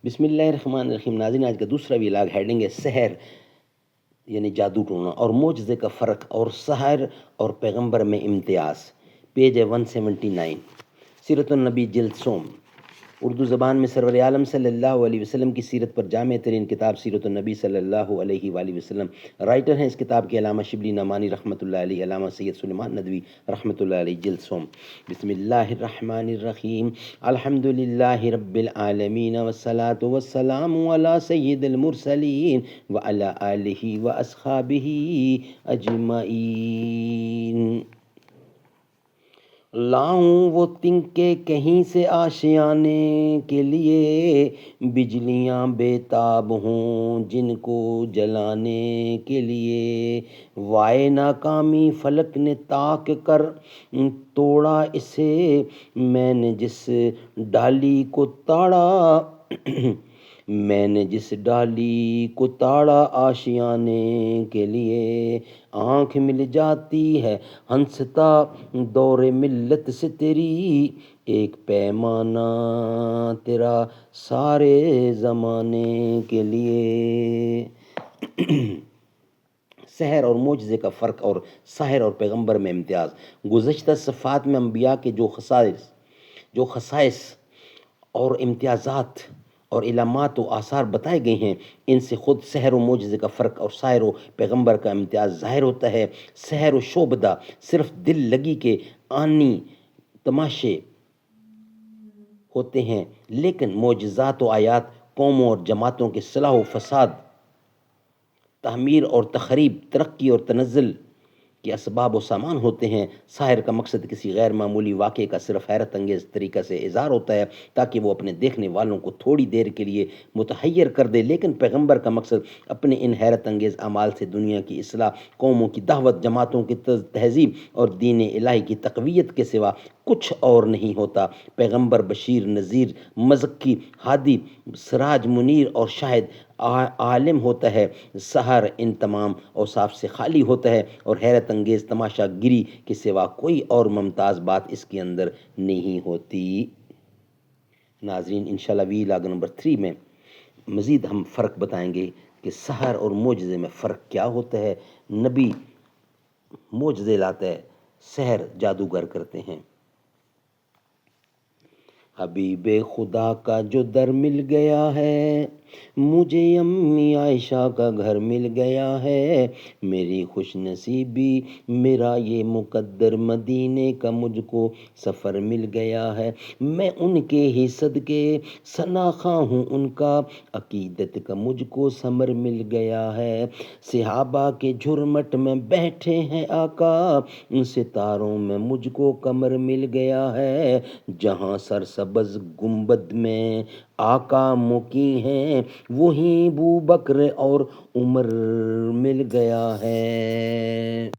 بسم اللہ الرحمن الرحیم۔ ناظرین، آج کا دوسرا ویلاگ ہیڈنگ ہے سحر یعنی جادو ٹونا اور معجزے کا فرق اور سحر اور پیغمبر میں امتیاز۔ پیج ہے 179، سیرت النبی جلد سوم۔ اردو زبان میں سرور عالم صلی اللہ علیہ وسلم کی سیرت پر جامع ترین کتاب سیرت النبی صلی اللہ علیہ وآلہ وسلم۔ رائٹر ہیں اس کتاب کے علامہ شبلی نعمانی رحمۃ اللہ علیہ، علامہ سید سلیمان ندوی رحمۃ اللہ علیہ، جلد سوم۔ بسم اللہ الرحمن الرحیم، الحمد للہ رب العالمین والصلاة والسلام علی سید المرسلین وعلی آلہ واصحابہ اجمعین۔ لاؤں وہ تنکے کہیں سے آشیانے کے لیے، بجلیاں بےتاب ہوں جن کو جلانے کے لیے۔ وائے ناکامی فلک نے تاک کر توڑا اسے، میں نے جس ڈالی کو تاڑا میں نے جس ڈالی کو تاڑا آشیانے کے لیے۔ آنکھ مل جاتی ہے ہنستا دور ملت سے تیری، ایک پیمانہ تیرا سارے زمانے کے لیے۔ سحر اور معجزے کا فرق اور ساحر اور پیغمبر میں امتیاز۔ گزشتہ صفحات میں انبیاء کے جو خصائص اور امتیازات اور علامات و آثار بتائے گئے ہیں، ان سے خود سحر و معجزے کا فرق اور ساحر و پیغمبر کا امتیاز ظاہر ہوتا ہے۔ سحر و شعبدہ صرف دل لگی کے آنی تماشے ہوتے ہیں، لیکن معجزات و آیات قوموں اور جماعتوں کے صلاح و فساد، تعمیر اور تخریب، ترقی اور تنزل کے اسباب و سامان ہوتے ہیں۔ ساحر کا مقصد کسی غیر معمولی واقعے کا صرف حیرت انگیز طریقہ سے اظہار ہوتا ہے تاکہ وہ اپنے دیکھنے والوں کو تھوڑی دیر کے لیے متحیر کر دے، لیکن پیغمبر کا مقصد اپنے ان حیرت انگیز اعمال سے دنیا کی اصلاح، قوموں کی دعوت، جماعتوں کی تہذیب اور دین الہی کی تقویت کے سوا کچھ اور نہیں ہوتا۔ پیغمبر بشیر، نذیر، مزکی، ہادی، سراج منیر اور شاہد عالم ہوتا ہے۔ سحر ان تمام اوصاف سے خالی ہوتا ہے اور حیرت انگیز تماشا گری کے سوا کوئی اور ممتاز بات اس کے اندر نہیں ہوتی۔ ناظرین، انشاءاللہ ویلاگ نمبر 3 میں مزید ہم فرق بتائیں گے کہ سحر اور معجزے میں فرق کیا ہوتا ہے۔ نبی معجزے لاتا ہے، سحر جادوگر کرتے ہیں۔ حبیب خدا کا جو در مل گیا ہے، مجھے امی عائشہ کا گھر مل گیا ہے، میری خوش نصیبی میرا یہ مقدر، مدینے کا مجھ کو سفر مل گیا ہے۔ میں ان کے ہی صدقے ثناخواں ہوں، ان کا عقیدت کا مجھ کو ثمر مل گیا ہے۔ صحابہ کے جھرمٹ میں بیٹھے ہیں آقا، ستاروں میں مجھ کو قمر مل گیا ہے۔ جہاں سرسبز گنبد میں آقا مقیم ہیں، وہیں ابوبکر اور عمر مل گیا ہے۔